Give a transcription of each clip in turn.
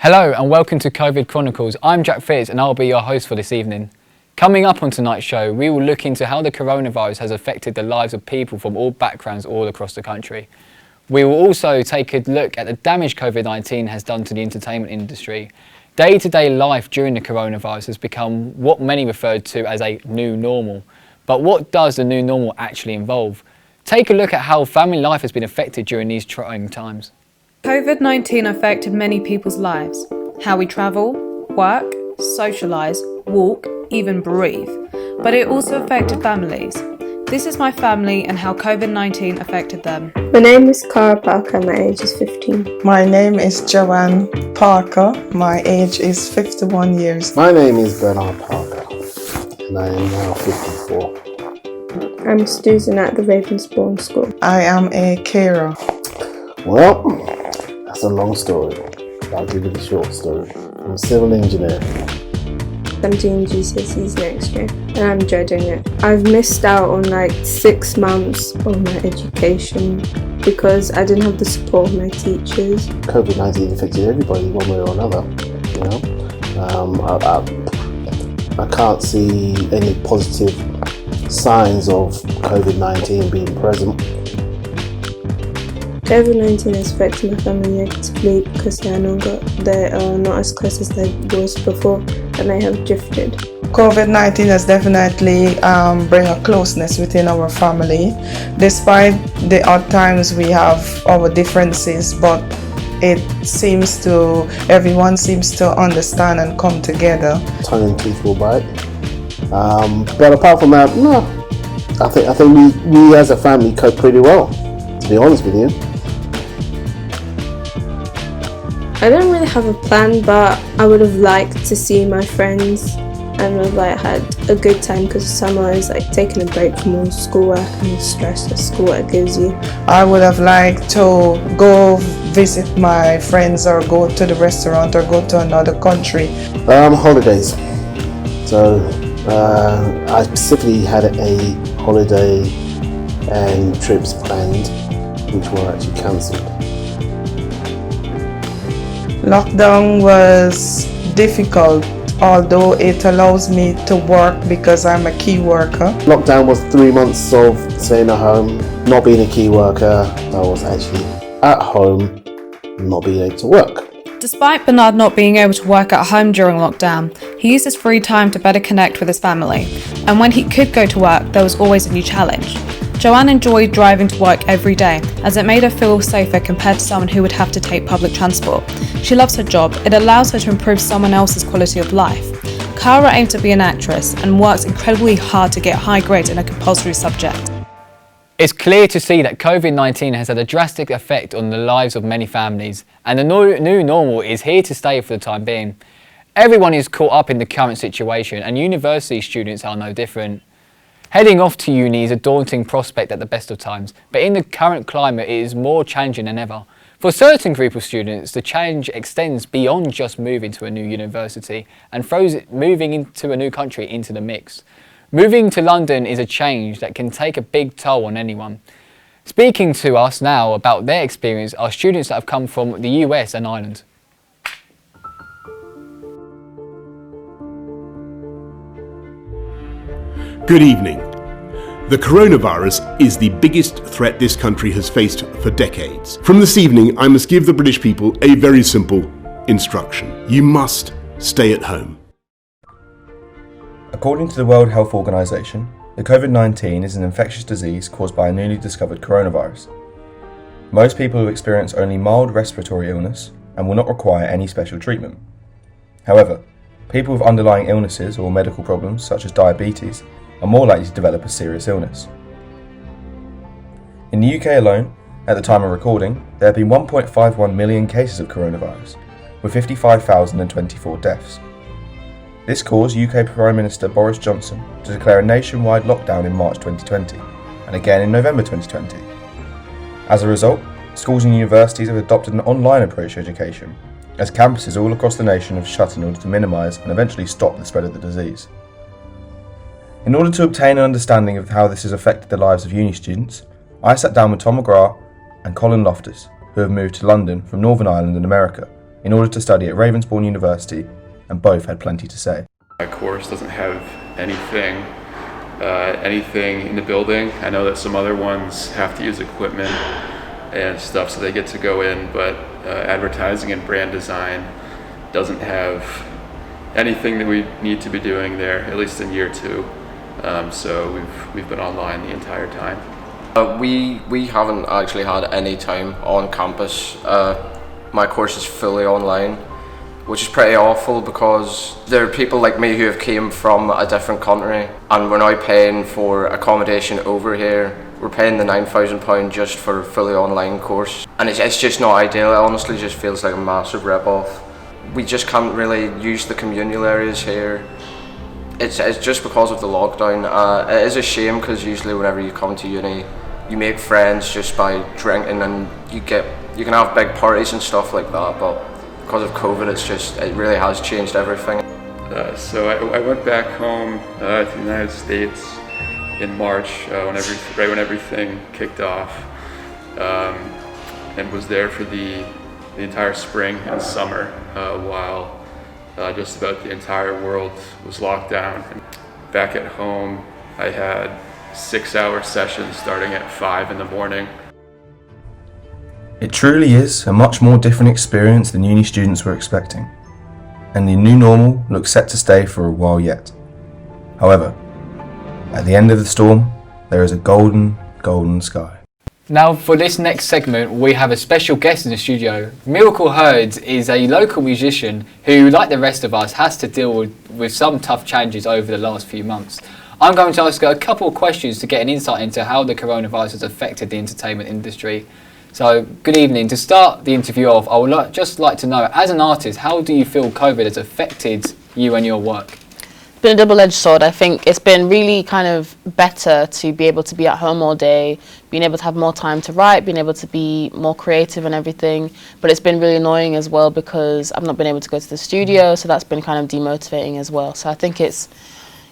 Hello and welcome to COVID Chronicles. I'm Jack Phillips and I'll be your host for this evening. Coming up on tonight's show, we will look into how the coronavirus has affected the lives of people from all backgrounds all across the country. We will also take a look at the damage COVID-19 has done to the entertainment industry. Day-to-day life during the coronavirus has become what many referred to as a new normal. But what does the new normal actually involve? Take a look at how family life has been affected during these trying times. COVID-19 affected many people's lives. How we travel, work, socialise, walk, even breathe. But it also affected families. This is my family and how COVID-19 affected them. My name is Cara Parker, my age is 15. My name is JOEANN Parker, my age is 51 years. My name is Bernard Parker, and I am now 54. I'm a student at the Ravensbourne School. I am a carer. Well, that's a long story. I'll give you the short story. I'm a civil engineer. I'm doing GCSEs next year and I'm dreading it. I've missed out on like 6 months of my education because I didn't have the support of my teachers. COVID-19 affected everybody one way or another, you know. I can't see any positive signs of COVID-19 being present. COVID-19 has affected my family negatively because they are not as close as they was before and they have drifted. COVID-19 has definitely bring a closeness within our family. Despite the odd times we have our differences, but everyone seems to understand and come together. Tongue and teeth will bite. But apart from that, no. I think we as a family cope pretty well, to be honest with you. I don't really have a plan, but I would have liked to see my friends and would have had a good time because summer is taking a break from all schoolwork and the stress that schoolwork gives you. I would have liked to go visit my friends or go to the restaurant or go to another country. Holidays. So I specifically had a holiday and trips planned which were actually cancelled. Lockdown was difficult, although it allows me to work because I'm a key worker. Lockdown was 3 months of staying at home, not being a key worker. I was actually at home, not being able to work. Despite Bernard not being able to work at home during lockdown, he used his free time to better connect with his family. And when he could go to work, there was always a new challenge. JOEANN enjoyed driving to work every day, as it made her feel safer compared to someone who would have to take public transport. She loves her job. It allows her to improve someone else's quality of life. Cara aims to be an actress and works incredibly hard to get high grades in a compulsory subject. It's clear to see that COVID-19 has had a drastic effect on the lives of many families, and the new normal is here to stay for the time being. Everyone is caught up in the current situation, and university students are no different. Heading off to uni is a daunting prospect at the best of times, but in the current climate it is more challenging than ever. For a certain group of students, the challenge extends beyond just moving to a new university and throws moving into a new country into the mix. Moving to London is a change that can take a big toll on anyone. Speaking to us now about their experience are students that have come from the US and Ireland. Good evening. The coronavirus is the biggest threat this country has faced for decades. From this evening, I must give the British people a very simple instruction. You must stay at home. According to the World Health Organization, the COVID-19 is an infectious disease caused by a newly discovered coronavirus. Most people will experience only mild respiratory illness and will not require any special treatment. However, people with underlying illnesses or medical problems such as diabetes are more likely to develop a serious illness. In the UK alone, at the time of recording, there have been 1.51 million cases of coronavirus, with 55,024 deaths. This caused UK Prime Minister Boris Johnson to declare a nationwide lockdown in March 2020, and again in November 2020. As a result, schools and universities have adopted an online approach to education, as campuses all across the nation have shut in order to minimise and eventually stop the spread of the disease. In order to obtain an understanding of how this has affected the lives of uni students, I sat down with Tom McGrath and Colin Loftus, who have moved to London from Northern Ireland in America, in order to study at Ravensbourne University, and both had plenty to say. My course doesn't have anything in the building. I know that some other ones have to use equipment and stuff, so they get to go in, but advertising and brand design doesn't have anything that we need to be doing there, at least in year 2. So we've been online the entire time. We haven't actually had any time on campus. My course is fully online, which is pretty awful because there are people like me who have came from a different country, and we're now paying for accommodation over here. We're paying the £9,000 just for a fully online course, and it's just not ideal. It honestly just feels like a massive rip-off. We just can't really use the communal areas here. It's just because of the lockdown. It is a shame because usually whenever you come to uni, you make friends just by drinking, and you can have big parties and stuff like that. But because of COVID, it really has changed everything. So I went back home to the United States in March, right when everything kicked off, and was there for the entire spring and summer while just about the entire world was locked down. Back at home, I had 6-hour sessions starting at 5 in the morning. It truly is a much more different experience than uni students were expecting, and the new normal looks set to stay for a while yet. However, at the end of the storm, there is a golden, golden sky. Now for this next segment, we have a special guest in the studio. Miracle Hurd is a local musician who, like the rest of us, has to deal with some tough challenges over the last few months. I'm going to ask her a couple of questions to get an insight into how the coronavirus has affected the entertainment industry. So, good evening. To start the interview off, I would just like to know, as an artist, how do you feel COVID has affected you and your work? It's been a double-edged sword. I think it's been really kind of better to be able to be at home all day, being able to have more time to write, being able to be more creative and everything. But it's been really annoying as well because I've not been able to go to the studio, so that's been kind of demotivating as well. So I think it's,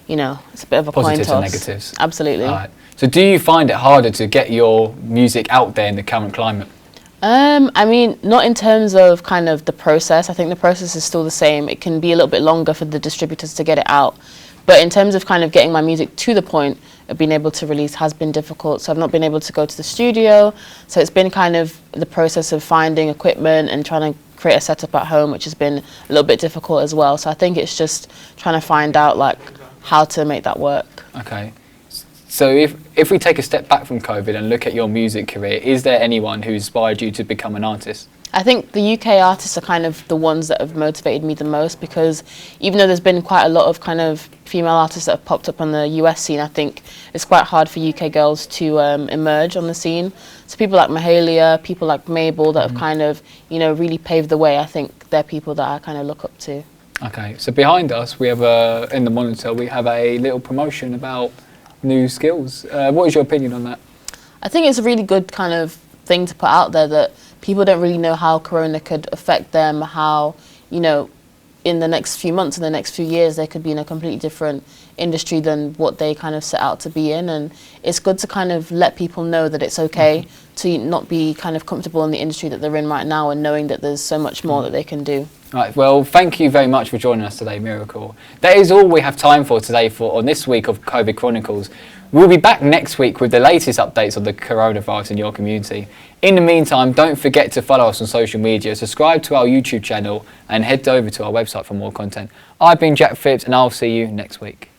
it's a bit of a coin toss. Positives and negatives. Absolutely. All right. So do you find it harder to get your music out there in the current climate? I mean, not in terms of kind of the process. I think the process is still the same. It can be a little bit longer for the distributors to get it out. But in terms of kind of getting my music to the point of being able to release has been difficult. So I've not been able to go to the studio. So it's been kind of the process of finding equipment and trying to create a setup at home, which has been a little bit difficult as well. So I think it's just trying to find out like how to make that work. Okay. So if we take a step back from COVID and look at your music career, is there anyone who inspired you to become an artist? I think the UK artists are kind of the ones that have motivated me the most because even though there's been quite a lot of kind of female artists that have popped up on the US scene, I think it's quite hard for UK girls to emerge on the scene. So people like Mahalia, people like Mabel that have kind of, really paved the way, I think they're people that I kind of look up to. Okay, so behind us we have in the monitor we have a little promotion about new skills. What is your opinion on that? I think it's a really good kind of thing to put out there that people don't really know how Corona could affect them, how, in the next few months, in the next few years, they could be in a completely different industry than what they kind of set out to be in. And it's good to kind of let people know that it's okay to not be kind of comfortable in the industry that they're in right now and knowing that there's so much more that they can do. Right, well, thank you very much for joining us today, Miracle. That is all we have time for today on this week of COVID Chronicles. We'll be back next week with the latest updates on the coronavirus in your community. In the meantime, don't forget to follow us on social media, subscribe to our YouTube channel and head over to our website for more content. I've been Jack Phillips and I'll see you next week.